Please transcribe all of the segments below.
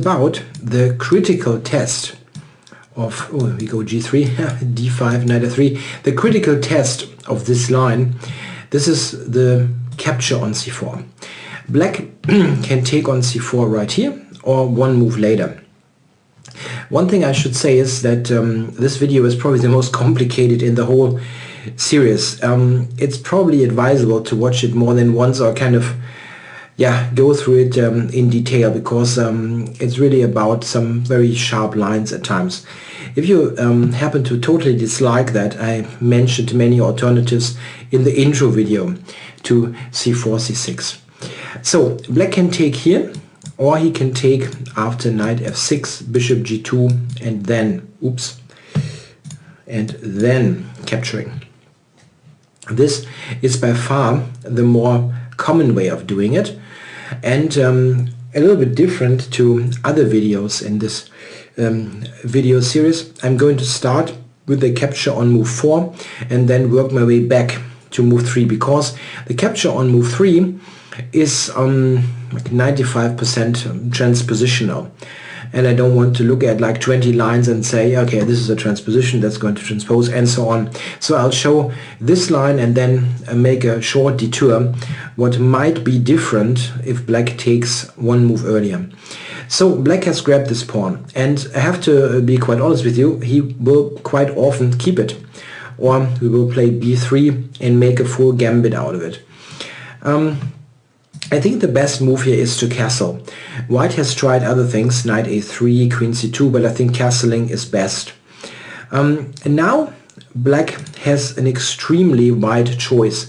About the critical test of, oh, we go g3, d5, knight f3, the critical test of this line. This is the capture on c4. Black can take on c4 right here or one move later. One thing I should say is that this video is probably the most complicated in the whole series. It's probably advisable to watch it more than once or kind of go through it in detail, because it's really about some very sharp lines at times. If you happen to totally dislike that, I mentioned many alternatives in the intro video to c4, c6. So black can take here, or he can take after knight f6, bishop g2, and then, and then capturing. This is by far the more common way of doing it, and a little bit different to other videos in this video series. I'm going to start with the capture on move 4 and then work my way back to move 3, because the capture on move 3 is like 95% transpositional, and I don't want to look at like 20 lines and say, okay, this is a transposition that's going to transpose and so on. So I'll show this line and then make a short detour what might be different if black takes one move earlier. So black has grabbed this pawn, and I have to be quite honest with you, he will quite often keep it, or we will play b3 and make a full gambit out of it. I think the best move here is to castle. White has tried other things, knight a3, queen c2, but I think castling is best. And now black has an extremely wide choice.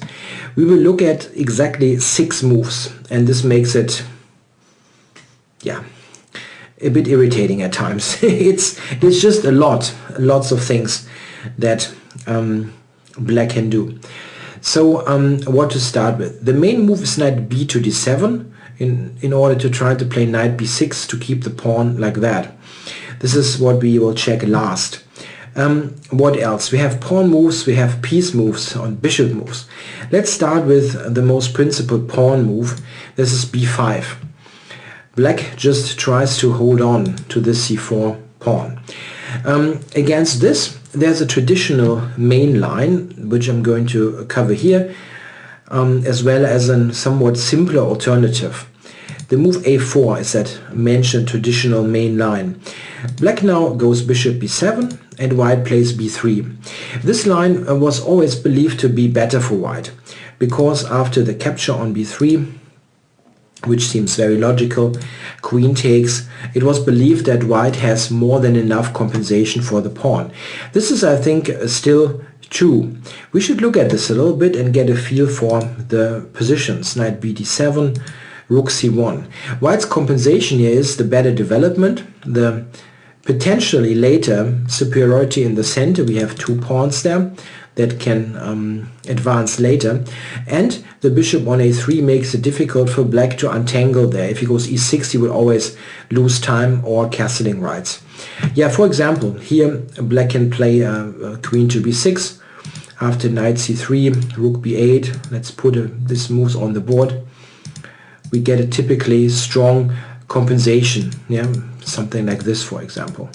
We will look at exactly 6 moves, and this makes it, a bit irritating at times. it's just lots of things that black can do. So what to start with? The main move is knight b to d7 in order to try to play knight b6 to keep the pawn like that. This is what we will check last. What else? We have pawn moves, we have piece moves on bishop moves. Let's start with the most principal pawn move. This is b5. Black just tries to hold on to this c4 pawn. Against this, there's a traditional main line, which I'm going to cover here, as well as a somewhat simpler alternative. The move a4 is that mentioned traditional main line. Black now goes bishop b7 and white plays b3. This line was always believed to be better for white, because after the capture on b3, which seems very logical, queen takes, it was believed that white has more than enough compensation for the pawn. This is, I think, still true. We should look at this a little bit and get a feel for the positions. Knight b d7, rook c1. White's compensation here is the better development, the potentially later superiority in the center. We have 2 pawns there that can advance later, and the bishop on a3 makes it difficult for black to untangle there. If he goes e6, he will always lose time or castling rights. For example, here black can play queen to b6 after knight c3, rook b8. Let's put these moves on the board. We get a typically strong compensation, something like this, for example.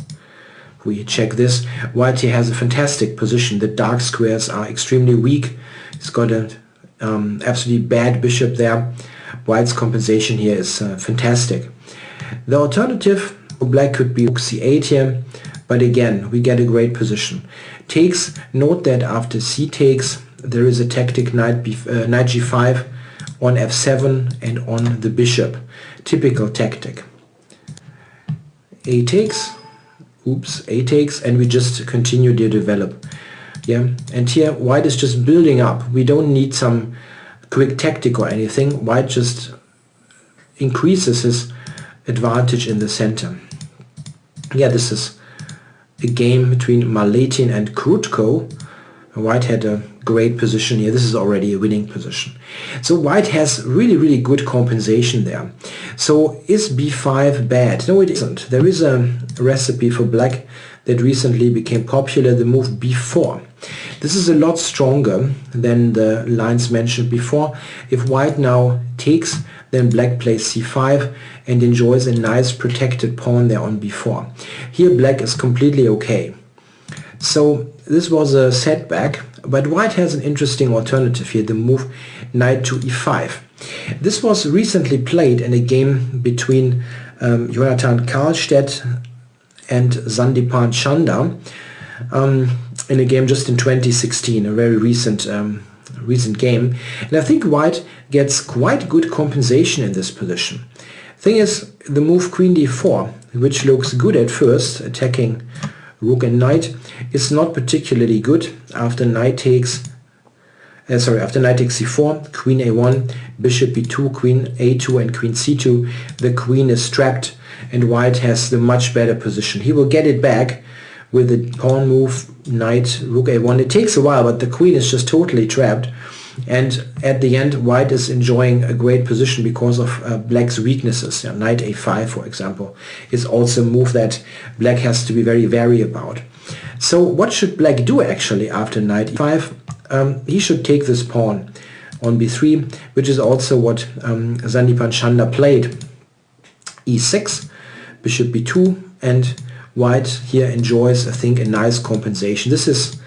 We check this. White here has a fantastic position. The dark squares are extremely weak. He's got an absolutely bad bishop there. White's compensation here is fantastic. The alternative for black could be rook c8 here, but again we get a great position. Takes, note that after c takes there is a tactic knight g5 on f7 and on the bishop. Typical tactic. A takes. A takes, and we just continue to develop. And here white is just building up. We don't need some quick tactic or anything. White just increases his advantage in the center. This is a game between Maletin and Krutko. White had a great position here. This is already a winning position. So white has really good compensation there. So is b5 bad? No, it isn't. There is a recipe for black that recently became popular, the move b4. This is a lot stronger than the lines mentioned before. If white now takes, then black plays c5 and enjoys a nice protected pawn there on b4. Here black is completely okay. So this was a setback, but white has an interesting alternative here, the move knight to e5. This was recently played in a game between Jonathan Karlstedt and Sandipan Chanda, in a game just in 2016, a very recent game. And I think white gets quite good compensation in this position. Thing is, the move queen d4, which looks good at first, attacking rook and knight, is not particularly good. After knight takes c4, queen a1, bishop b2, queen a2 and queen c2, the queen is trapped and white has the much better position. He will get it back with the pawn move knight rook a1. It takes a while, but the queen is just totally trapped, and at the end white is enjoying a great position because of black's weaknesses. Knight a5, for example, is also a move that black has to be very wary about. So what should black do actually after knight e5? He should take this pawn on b3, which is also what Sandipan Chanda played. e6, bishop b2, and white here enjoys, I think, a nice compensation. This is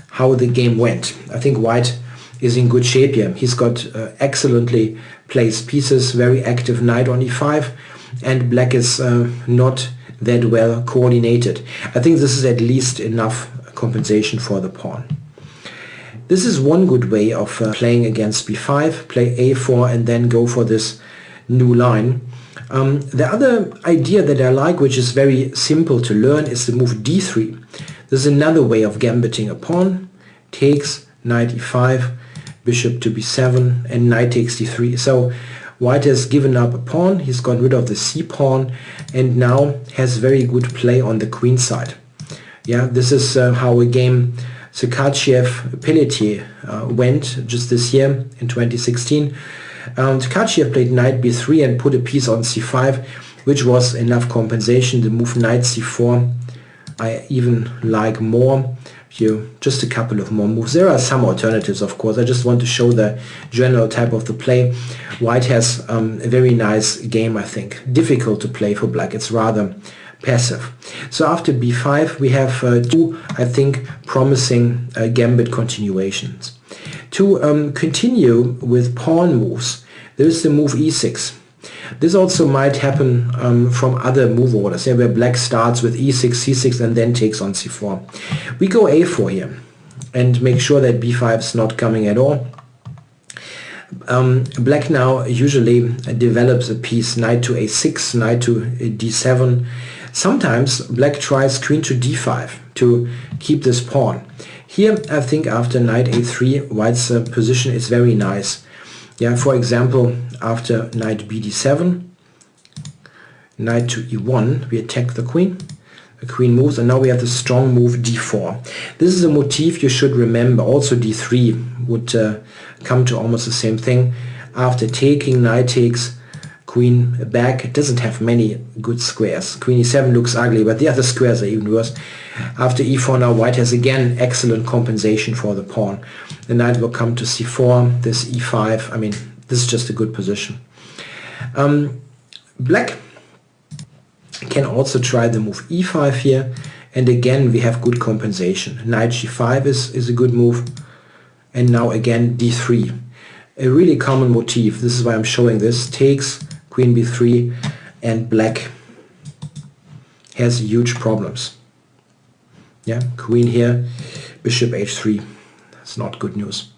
how the game went. I think white is in good shape here. He's got excellently placed pieces, very active knight on e5, and black is not that well coordinated. I think this is at least enough compensation for the pawn. This is one good way of playing against b5, play a4 and then go for this new line. The other idea that I like, which is very simple to learn, is the move d3. This is another way of gambiting a pawn. Takes, knight e5, bishop to b7, and knight takes d3. So white has given up a pawn, he's got rid of the c pawn, and now has very good play on the queen side. Yeah, this is how a game Tkachiev-Pelletier went just this year in 2016. Tkachiev played knight b3 and put a piece on c5, which was enough compensation. The move knight c4 I even like more. Here, just a couple of more moves. There are some alternatives, of course. I just want to show the general type of the play. White has a very nice game, I think. Difficult to play for black. It's rather passive. So after b5 we have two, I think, promising gambit continuations. To continue with pawn moves, there is the move e6. This also might happen from other move orders, where black starts with e6, c6 and then takes on c4. We go a4 here and make sure that b5 is not coming at all. Black now usually develops a piece knight to a6, knight to d7. Sometimes black tries queen to d5 to keep this pawn. Here I think after knight a3 white's position is very nice. Yeah, for example, after knight bd7, knight to e1, we attack the queen moves, and now we have the strong move d4. This is a motif you should remember. Also d3 would come to almost the same thing. After taking, knight takes, queen back. It doesn't have many good squares. Queen e7 looks ugly, but the other squares are even worse. After e4 now white has again excellent compensation for the pawn. The knight will come to c4, this e5. I mean, this is just a good position. Black can also try the move e5 here, and again we have good compensation. Knight g5 is a good move, and now again d3. A really common motif. This is why I'm showing this. Takes, queen b3, and black has huge problems. Yeah, queen here, bishop h3. That's not good news.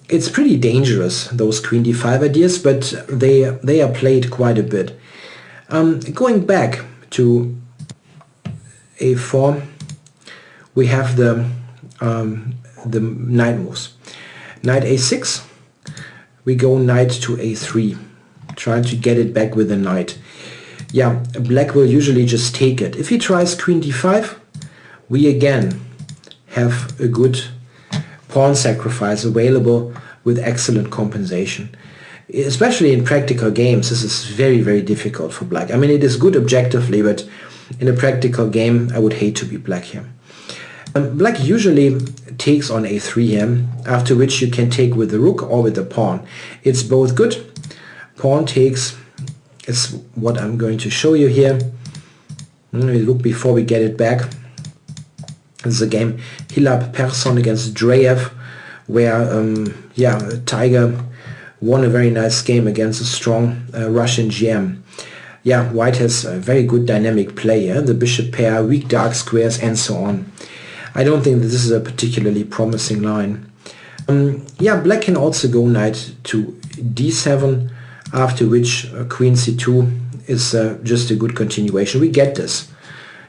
It's pretty dangerous, those queen d5 ideas, but they are played quite a bit. Going back to a4, we have the knight moves. Knight a6, we go knight to a3, trying to get it back with the knight. Yeah, black will usually just take it. If he tries queen d5, we again have a good pawn sacrifice available with excellent compensation. Especially in practical games, this is very, very difficult for black. I mean, it is good objectively, but in a practical game, I would hate to be black here. Black usually takes on a3 here, after which you can take with the rook or with the pawn. It's both good. pawn takes is what I'm going to show you here. We look before we get it back. This is a game Hilab Persson against Dreyev, where Tiger won a very nice game against a strong Russian GM. Yeah, white has a very good dynamic play, the bishop pair, weak dark squares, and so on. I don't think that this is a particularly promising line. Black can also go knight to d7, after which queen c2 is just a good continuation. We get this.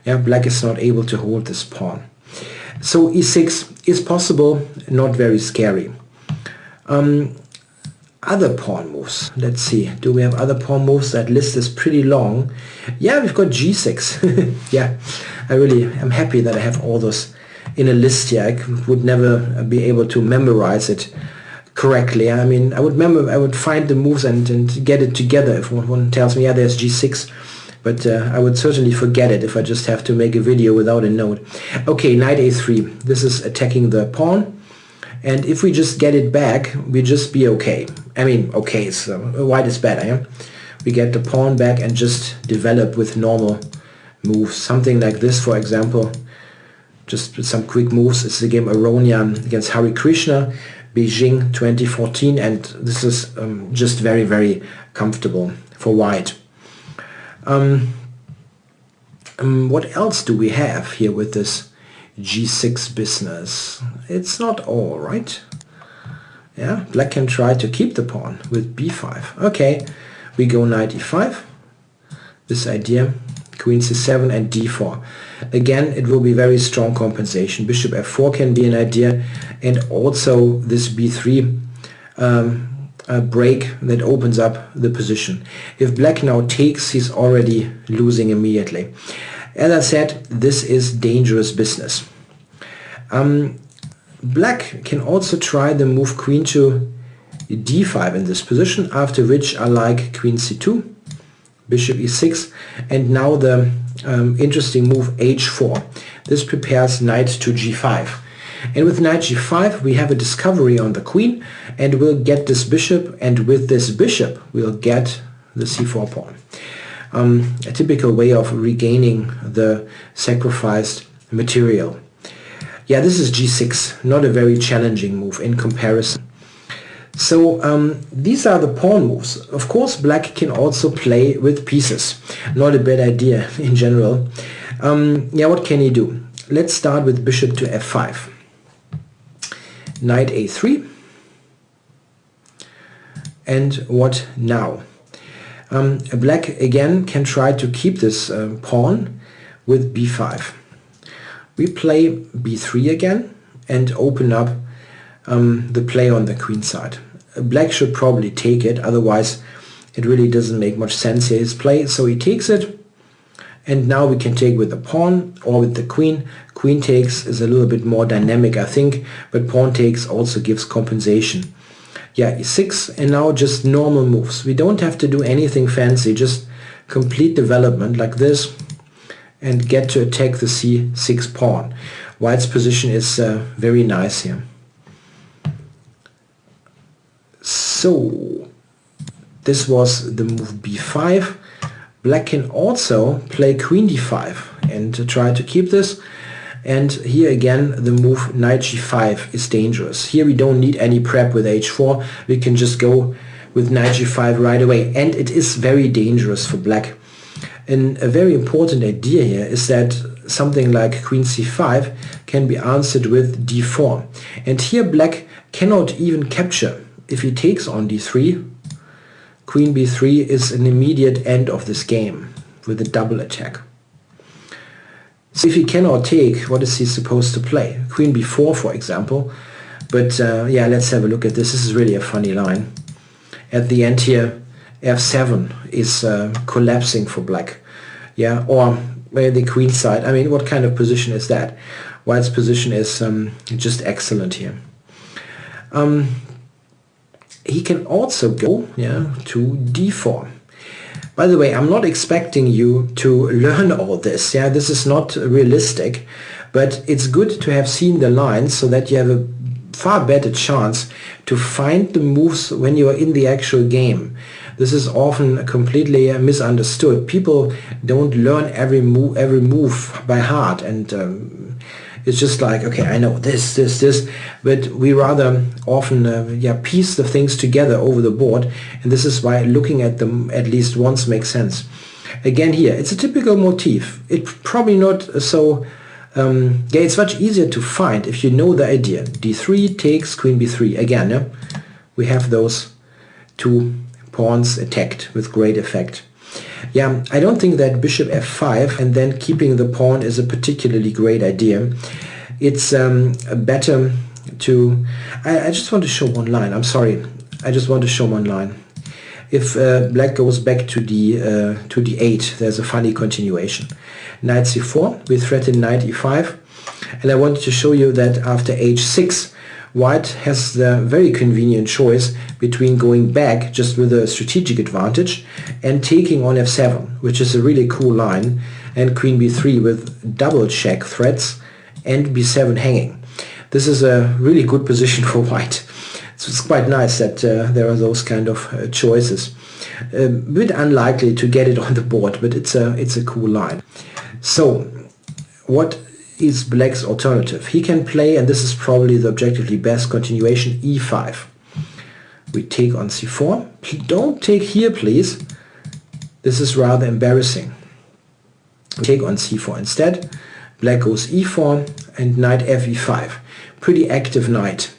Yeah, black is not able to hold this pawn. So e6 is possible, not very scary. Other pawn moves. Let's see. Do we have other pawn moves? That list is pretty long. Yeah, we've got g6. Yeah, I really am happy that I have all those in a list here. I would never be able to memorize it correctly. I mean, I would find the moves and get it together if one tells me, yeah, there's g6. But I would certainly forget it if I just have to make a video without a note. Okay, knight a3. This is attacking the pawn. And if we just get it back, we just be okay. I mean, okay, so white is better. Yeah? We get the pawn back and just develop with normal moves. Something like this, for example. Just with some quick moves. It's the game Aronian against Hari Krishna, Beijing 2014. And this is just very, very comfortable for white. What else do we have here with this g6 business? It's not all right. Yeah, black can try to keep the pawn with b5. Okay, we go knight e5. This idea, queen c7 and d4. Again, it will be very strong compensation. Bishop f4 can be an idea, and also this b3 break that opens up the position. If black now takes, he's already losing immediately. As I said, this is dangerous business. Black can also try the move queen to d5 in this position, after which I like queen c2, bishop e6, and now the interesting move h4. This prepares knight to g5. And with knight g5 we have a discovery on the queen, and we'll get this bishop, and with this bishop we'll get the c4 pawn. A typical way of regaining the sacrificed material. Yeah, this is g6, not a very challenging move in comparison. So these are the pawn moves. Of course, black can also play with pieces. Not a bad idea in general. Yeah, what can he do? Let's start with bishop to f5. Knight a3. And what now? Black again can try to keep this pawn with b5. We play b3 again and open up the play on the queen side. Black should probably take it, otherwise it really doesn't make much sense here, his play. So he takes it, and now we can take with the pawn or with the queen. Queen takes is a little bit more dynamic, I think, but pawn takes also gives compensation. Yeah, e6, and now just normal moves. We don't have to do anything fancy, just complete development like this and get to attack the c6 pawn. White's position is very nice here. So this was the move b5. Black can also play queen d5 and to try to keep this. And here again the move knight g5 is dangerous. Here we don't need any prep with h4. We can just go with knight g5 right away. And it is very dangerous for black. And a very important idea here is that something like queen c5 can be answered with d4. And here black cannot even capture. If he takes on d3, queen b3 is an immediate end of this game with a double attack. So if he cannot take, what is he supposed to play? Queen b4, for example. But yeah, let's have a look at this. This is really a funny line. At the end here, f7 is collapsing for black. Yeah, or the queen side. I mean, what kind of position is that? White's position is just excellent here. He can also go to d4. By the way, I'm not expecting you to learn all this. Yeah, this is not realistic, but it's good to have seen the lines so that you have a far better chance to find the moves when you are in the actual game. This is often completely misunderstood. People don't learn every move by heart, and it's just like, okay, I know this, but we rather often piece the things together over the board, and this is why looking at them at least once makes sense. Again here, it's a typical motif. It's probably not so, it's much easier to find if you know the idea. D3 takes queen b3. Again, we have those two pawns attacked with great effect. Yeah, I don't think that bishop f5 and then keeping the pawn is a particularly great idea. It's better to... I just want to show one line. I'm sorry. I just want to show one line. If black goes back to d8, there's a funny continuation. Knight c4, we threaten knight e5. And I wanted to show you that after h6, white has the very convenient choice between going back just with a strategic advantage and taking on f7, which is a really cool line, and queen b3 with double check threats and b7 hanging. This is a really good position for white. So it's quite nice that there are those kind of choices. A bit unlikely to get it on the board, but it's a cool line. So what is black's alternative? He can play, and this is probably the objectively best continuation, e5. We take on c4. Don't take here, please. This is rather embarrassing. We take on c4 instead. Black goes e4 and knight fe5. Pretty active knight.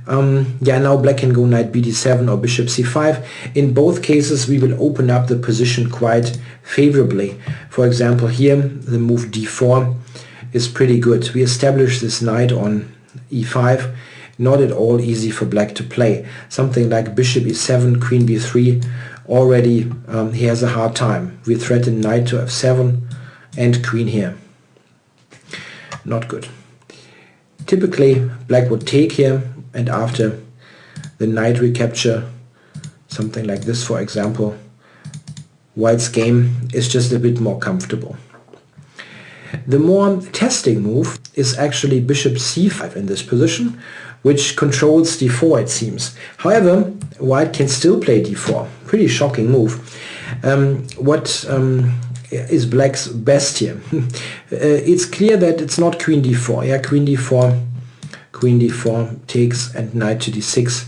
Now black can go knight bd7 or bishop c5. In both cases we will open up the position quite favorably. For example, here the move d4 is pretty good. We establish this knight on e5. Not at all easy for black to play. Something like bishop e7, queen b3, already he has a hard time. We threaten knight to f7 and queen here. Not good. Typically black would take here, and after the knight recapture, something like this for example, white's game is just a bit more comfortable. The more testing move is actually bishop c5 in this position, which controls d4 it seems. However, white can still play d4. Pretty shocking move. What is black's best here? It's clear that it's not queen d4. Yeah, queen d4 takes and knight to d6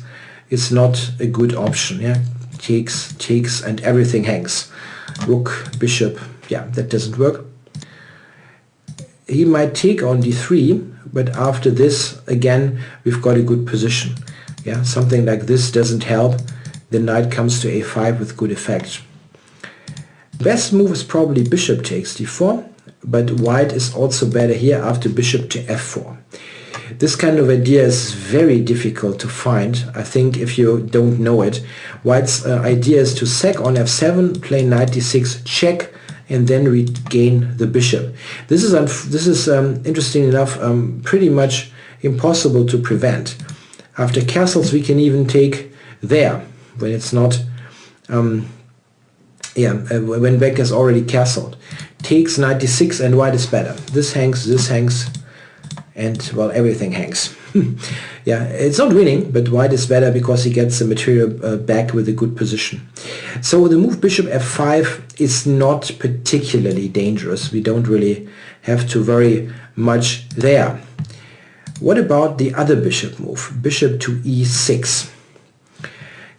is not a good option. Yeah, takes and everything hangs. Rook, bishop, yeah, that doesn't work. He might take on d3, but after this again we've got a good position. Yeah, something like this doesn't help. The knight comes to a5 with good effect. Best move is probably bishop takes d4, but white is also better here after bishop to f4. This kind of idea is very difficult to find, I think, if you don't know it. White's idea is to sack on f7, play knight d6, check, and then regain the bishop. This is interesting enough, pretty much impossible to prevent. After castles we can even take there when it's not when black is already castled. Takes knight d6 and white is better. This hangs, and well, everything hangs. Yeah, it's not winning, but white is better because he gets the material back with a good position. So the move bishop f5 is not particularly dangerous. We don't really have to worry much there. What about the other bishop move? Bishop to e6.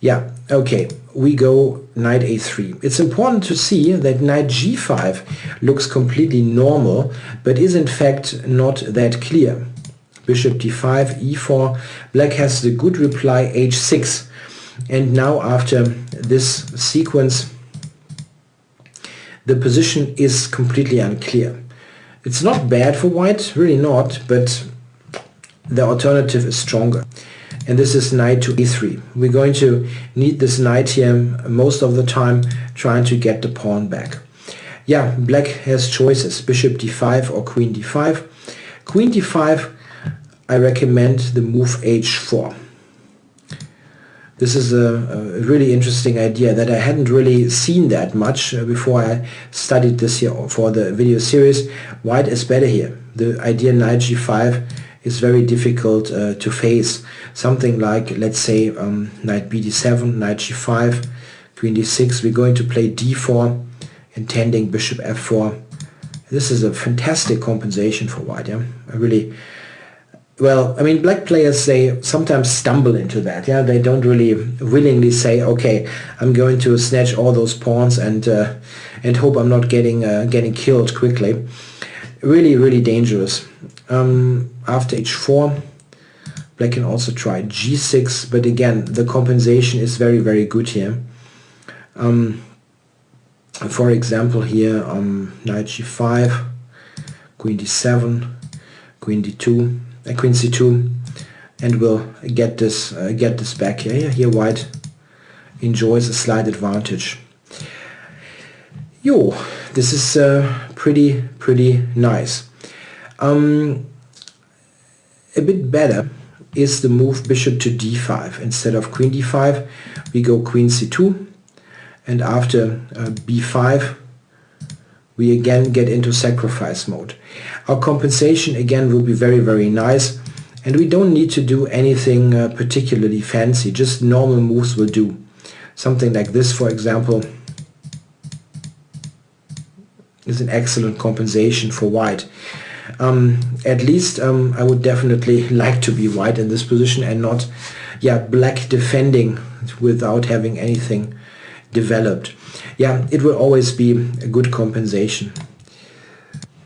Yeah, okay, we go knight a3. It's important to see that knight g5 looks completely normal, but is in fact not that clear. Bishop d5, e4, black has the good reply h6, and now after this sequence the position is completely unclear. It's not bad for white, really not, but the alternative is stronger. And this is knight to e3. We're going to need this knight here most of the time, trying to get the pawn back. Yeah, black has choices, bishop d5 or queen d5. Queen d5, I recommend the move h4. This is a really interesting idea that I hadn't really seen that much before I studied this here for the video series. White is better here. The idea knight g5 is very difficult to face. Something like, let's say, knight bd7, knight g5, queen d6. We're going to play d4, intending bishop f4. This is a fantastic compensation for white. Yeah, I really, well, I mean, black players, they sometimes stumble into that. Yeah, they don't really willingly say, okay, I'm going to snatch all those pawns and hope I'm not getting killed quickly. Really, really dangerous. After h4, black can also try g6, but again, the compensation is very, very good here. For example, here knight g5, queen d7, queen d2, queen c2, and we'll get this back here. Here white enjoys a slight advantage. Yo, this is pretty nice. A bit better is the move bishop to d5. Instead of queen d5, we go queen c2, and after b5, we again get into sacrifice mode. Our compensation again will be very, very nice, and we don't need to do anything particularly fancy. Just normal moves will do. Something like this, for example, is an excellent compensation for white. At least I would definitely like to be white in this position and not, yeah, black defending without having anything developed. Yeah, it will always be a good compensation.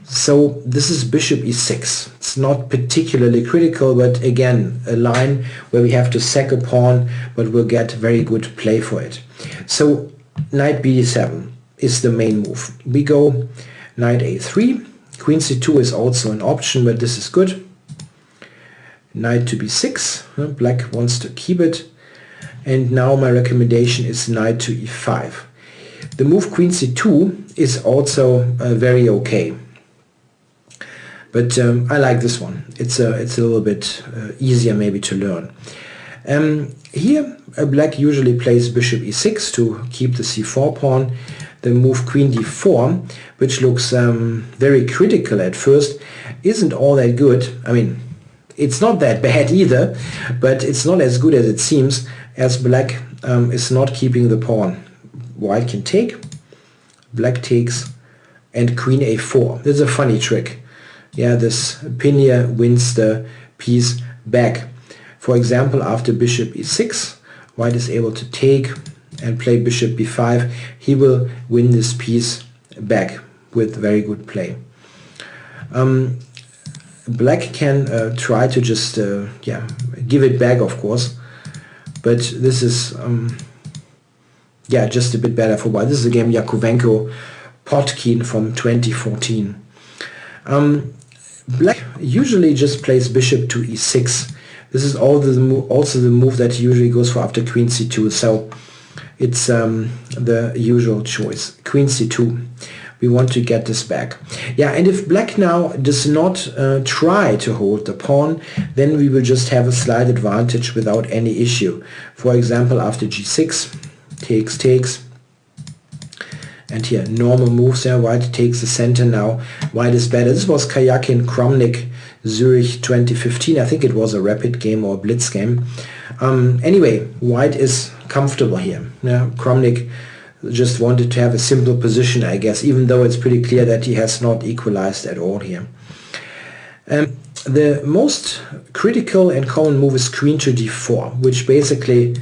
So this is bishop e6. It's not particularly critical, but again, a line where we have to sack a pawn, but we'll get very good play for it. So knight b7 is the main move. We go knight a3. Queen c2 is also an option, but this is good. Knight to b6. Black wants to keep it. And now my recommendation is knight to e5. The move queen c2 is also very okay. But I like this one. It's a little bit easier maybe to learn. Here black usually plays bishop e6 to keep the c4 pawn. The move queen d4, which looks very critical at first, isn't all that good. I mean, it's not that bad either, but it's not as good as it seems, as black is not keeping the pawn. White can take, black takes, and queen a4. This is a funny trick. Yeah, this pin here wins the piece back. For example, after bishop e6, white is able to take and play bishop b5. He will win this piece back with very good play. Black can try to just yeah, give it back, of course, but this is yeah, just a bit better for white. This is a game Yakovenko Potkin from 2014. Black usually just plays bishop to e6. This is also the move that usually goes for after queen c2. So it's the usual choice. Queen c2. We want to get this back. Yeah, and if black now does not try to hold the pawn, then we will just have a slight advantage without any issue. For example, after g6, takes. And here, normal moves there. White takes the center now. White is better. This was Karjakin Kramnik, Zurich 2015. I think it was a rapid game or a blitz game. Anyway, white is comfortable here. Yeah, Kramnik just wanted to have a simple position, I guess, even though it's pretty clear that he has not equalized at all here. The most critical and common move is queen to d4, which basically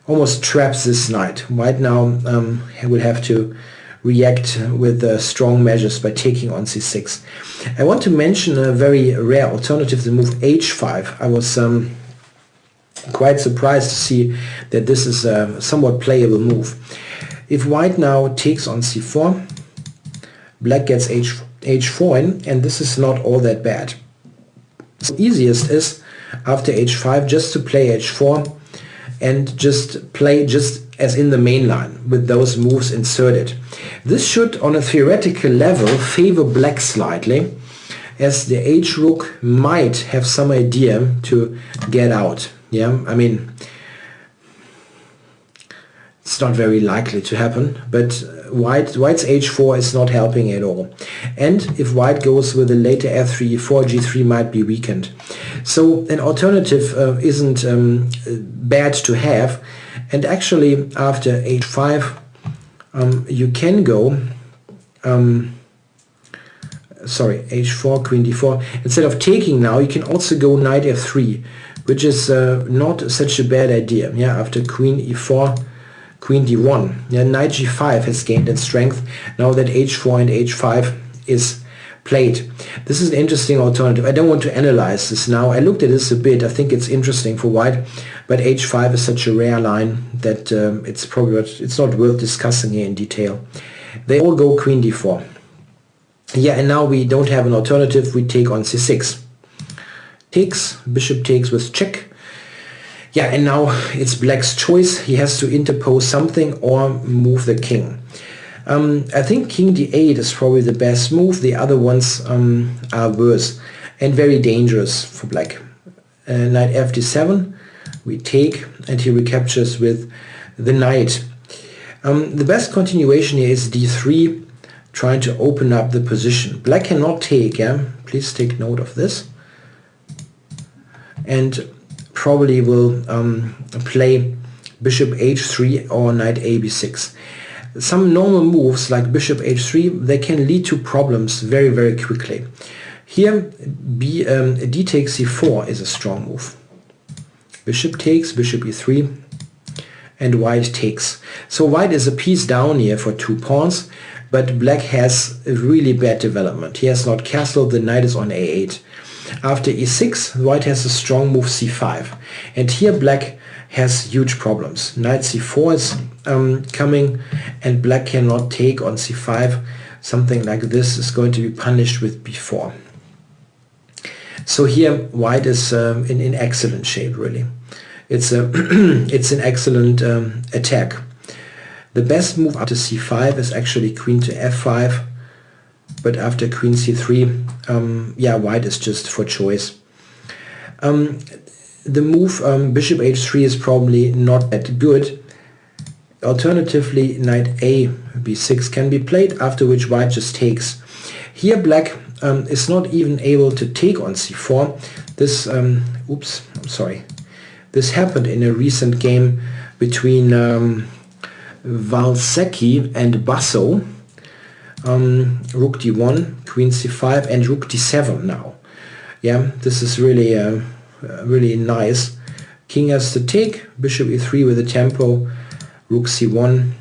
almost traps this knight. White now will have to react with strong measures by taking on c6. I want to mention a very rare alternative, the move h5. I was quite surprised to see that this is a somewhat playable move. If white now takes on c4, black gets h4 in, and this is not all that bad. So easiest is after h5 just to play h4 and just play just as in the main line with those moves inserted. This should on a theoretical level favor black slightly, as the h-rook might have some idea to get out. Yeah, I mean, it's not very likely to happen, but white's h4 is not helping at all. And if white goes with a later f3, e4, g3 might be weakened. So an alternative isn't bad to have, And actually after h5 you can go h4, queen d4. Instead of taking now, you can also go knight f3, which is not such a bad idea. Yeah, after queen e4, queen d1. Yeah, knight g5 has gained in strength now that h4 and h5 is played. This is an interesting alternative. I don't want to analyze this now. I looked at this a bit. I think it's interesting for white, but h5 is such a rare line that it's not worth discussing here in detail. They all go queen d4. Yeah, and now we don't have an alternative. We take on c6. Takes, bishop takes with check. Yeah, and now it's black's choice. He has to interpose something or move the king. I think king d8 is probably the best move. The other ones are worse and very dangerous for black. Knight f d7, we take, and he recaptures with the knight. The best continuation here is d3, trying to open up the position. Black cannot take, yeah? Please take note of this. And probably will play bishop h3 or knight a b6. Some normal moves like bishop h3, they can lead to problems very, very quickly. Here d takes c4 is a strong move. Bishop takes, bishop e3, and white takes. So white is a piece down here for 2 pawns, but black has a really bad development. He has not castled, the knight is on a8. After e6, white has a strong move c5. And here black has huge problems. Knight c4 is coming, and black cannot take on c5. Something like this is going to be punished with b4. So here white is in excellent shape, really. It's it's an excellent attack. The best move after c5 is actually queen to f5, but after queen c3, yeah, white is just for choice. The move bishop h3 is probably not that good. Alternatively, knight a b6 can be played, after which white just takes. Here black is not even able to take on c4. This, oops, I'm sorry. This happened in a recent game between Valsecki and Basso. Rook d1, queen c5, and rook d7 now. Yeah, this is really really nice. King has to take, bishop e3 with a tempo, rook c1,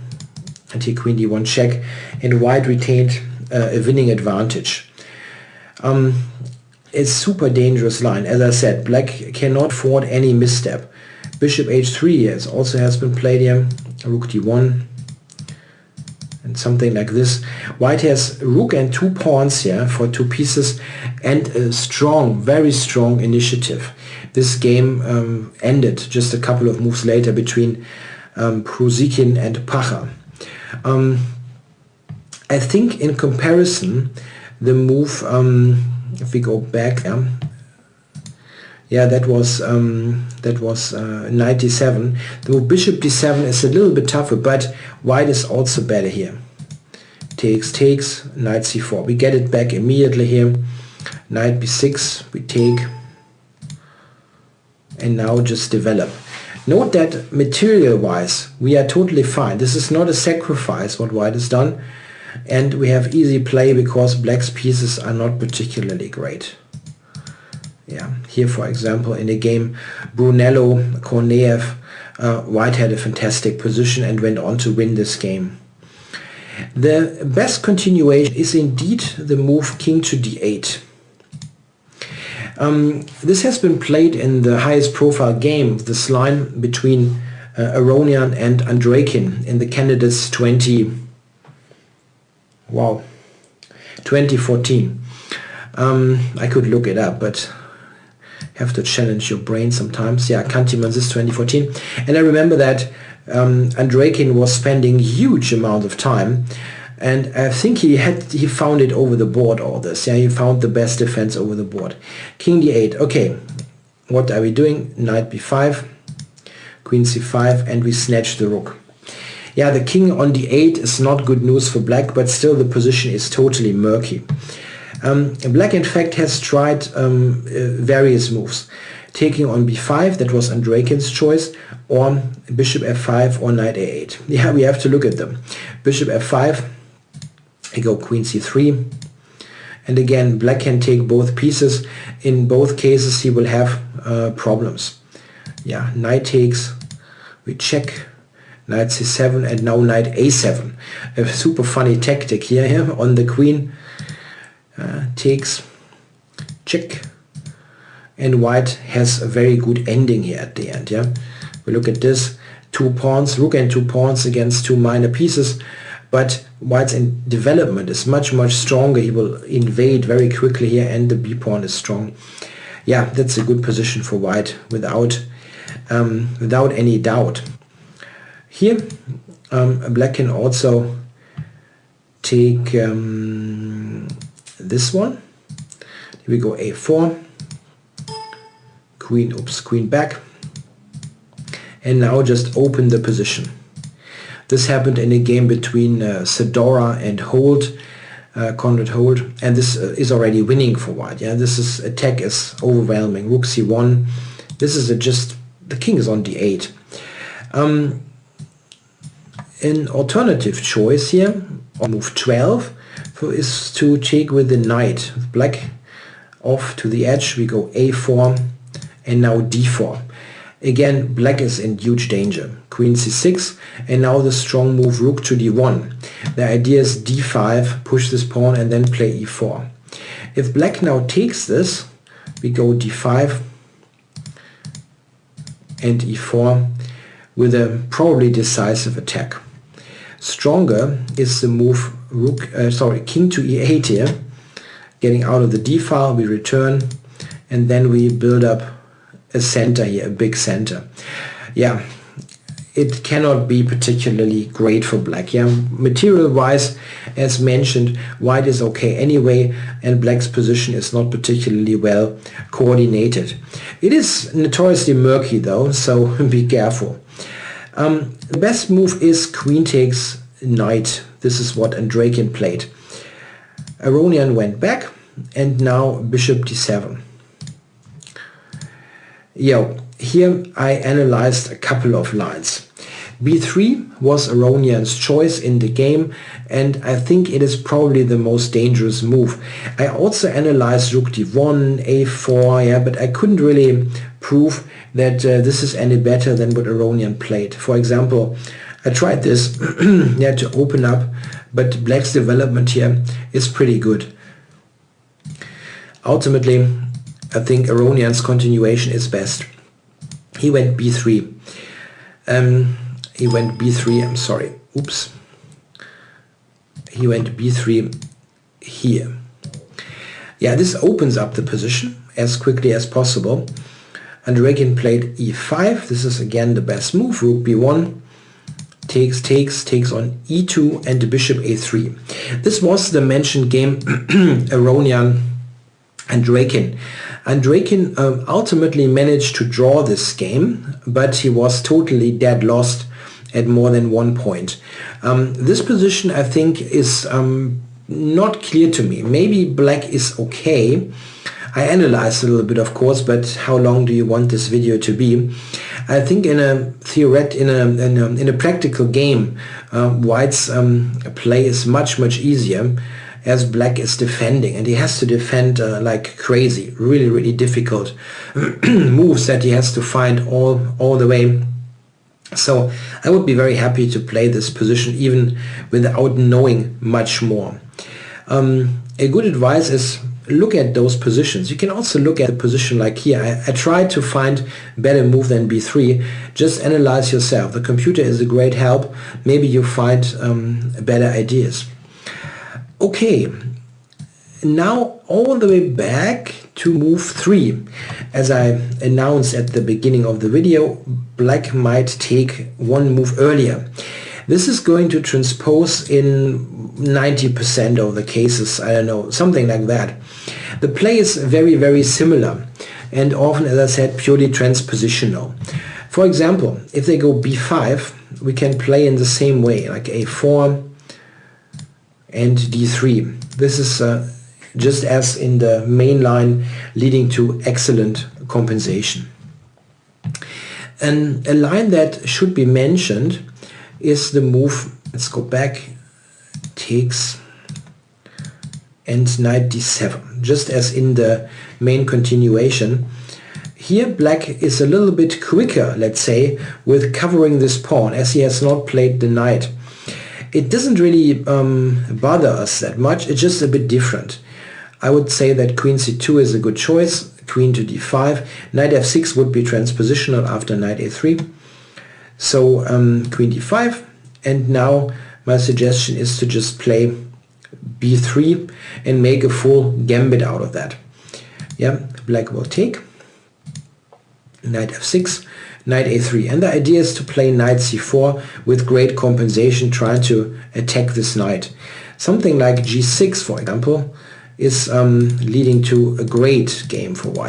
and here queen d1 check, and white retained a winning advantage. It's super dangerous line. As I said, black cannot afford any misstep. Bishop h3 also has been played here, rook d1, and something like this. White has rook and 2 pawns here for 2 pieces and a strong, very strong initiative. This game ended just a couple of moves later between Prusikin and Pacher. I think in comparison, the move, if we go back, yeah, that was knight d7. The move bishop d7 is a little bit tougher, but white is also better here. Takes, takes, knight c4. We get it back immediately here. Knight b6, we take, and now just develop. Note that material-wise, we are totally fine. This is not a sacrifice what white has done, and we have easy play because black's pieces are not particularly great. Yeah, here for example in the game Brunello Korneev, white had a fantastic position and went on to win this game. The best continuation is indeed the move king to d8. This has been played in the highest profile game, this line between Aronian and Andreikin in the Candidates 2014. I could look it up, but have to challenge your brain sometimes. Yeah, Cantimansis 2014. And I remember that Andreikin was spending huge amount of time, and I think he found it over the board, all this. Yeah, he found the best defense over the board. King d8. Okay, what are we doing? Knight b5, queen c5, and we snatch the rook. Yeah, the king on d8 is not good news for black, but still the position is totally murky. Black in fact has tried various moves. taking on b5, that was Andrekin's choice, or bishop f5 or knight a8. Yeah, we have to look at them. Bishop f5, I go queen c3, and again black can take both pieces. In both cases he will have problems. Yeah, knight takes, we check, knight c7, and now knight a7. A super funny tactic here on the queen. Takes, check, and white has a very good ending here at the end. Yeah, we look at this, 2 pawns, rook and 2 pawns against 2 minor pieces, but white's development is much stronger. He will invade very quickly here, and the b pawn is strong. Yeah, that's a good position for white without any doubt. Here black can also take this one. Here we go a4, queen back, and now just open the position. This happened in a game between Sedora and Holt, Conrad Holt, and this is already winning for white. Yeah, this attack is overwhelming. Rook c1. This is just, the king is on d8. An alternative choice here on move 12 is to take with the knight. Black off to the edge, we go a4 and now d4. Again, black is in huge danger. Queen c6, and now the strong move rook to d1. The idea is d5, push this pawn and then play e4. If black now takes this, we go d5 and e4 with a probably decisive attack. Stronger is the move king to e8 here, getting out of the d file. We return, and then we build up a center here, a big center. Yeah, it cannot be particularly great for black. Yeah, material wise, as mentioned, white is okay anyway, and black's position is not particularly well coordinated. It is notoriously murky though, so be careful. The best move is queen takes knight. This is what Andrekin played. Aronian went back, and now bishop d7. Yeah, here I analyzed a couple of lines. b3 was Aronian's choice in the game, and I think it is probably the most dangerous move. I also analyzed rook d1, a4, yeah, but I couldn't really prove that this is any better than what Aronian played. For example, I tried this yeah, to open up, but black's development here is pretty good. Ultimately, I think Aronian's continuation is best. He went b3. He went b3, I'm sorry, oops. He went b3 here. Yeah, this opens up the position as quickly as possible. Andrekin played e5. This is again the best move. Rook b1 takes on e2 and bishop a3. This was the mentioned game Aronian Andrekin. Andrekin ultimately managed to draw this game, but he was totally dead lost at more than 1 point. This position, I think, is not clear to me. Maybe black is okay. I analyzed a little bit, of course, but how long do you want this video to be? I think in a practical game, white's play is much easier, as black is defending, and he has to defend like crazy. Really difficult moves that he has to find all the way. So I would be very happy to play this position even without knowing much more. A good advice is look at those positions. You can also look at a position like here. I tried to find a better move than b3. Just analyze yourself. The computer is a great help. Maybe you find better ideas. Okay, now all the way back to move 3. As I announced at the beginning of the video, black might take one move earlier. This is going to transpose in 90% of the cases, I don't know, something like that. The play is very similar, and often, as I said, purely transpositional. For example, if they go b5, we can play in the same way, like a4 and d3. This is just as in the main line, leading to excellent compensation. And a line that should be mentioned is the move, let's go back, takes and knight d7, just as in the main continuation. Here black is a little bit quicker, let's say, with covering this pawn, as he has not played the knight. It doesn't really bother us that much, it's just a bit different. I would say that queen c2 is a good choice, queen to d5, knight f6 would be transpositional after knight a3. So queen d5, and now my suggestion is to just play b3 and make a full gambit out of that. Yeah, black will take, knight f6, knight a3, and the idea is to play knight c4 with great compensation, trying to attack this knight. Something like g6, for example, is leading to a great game for white.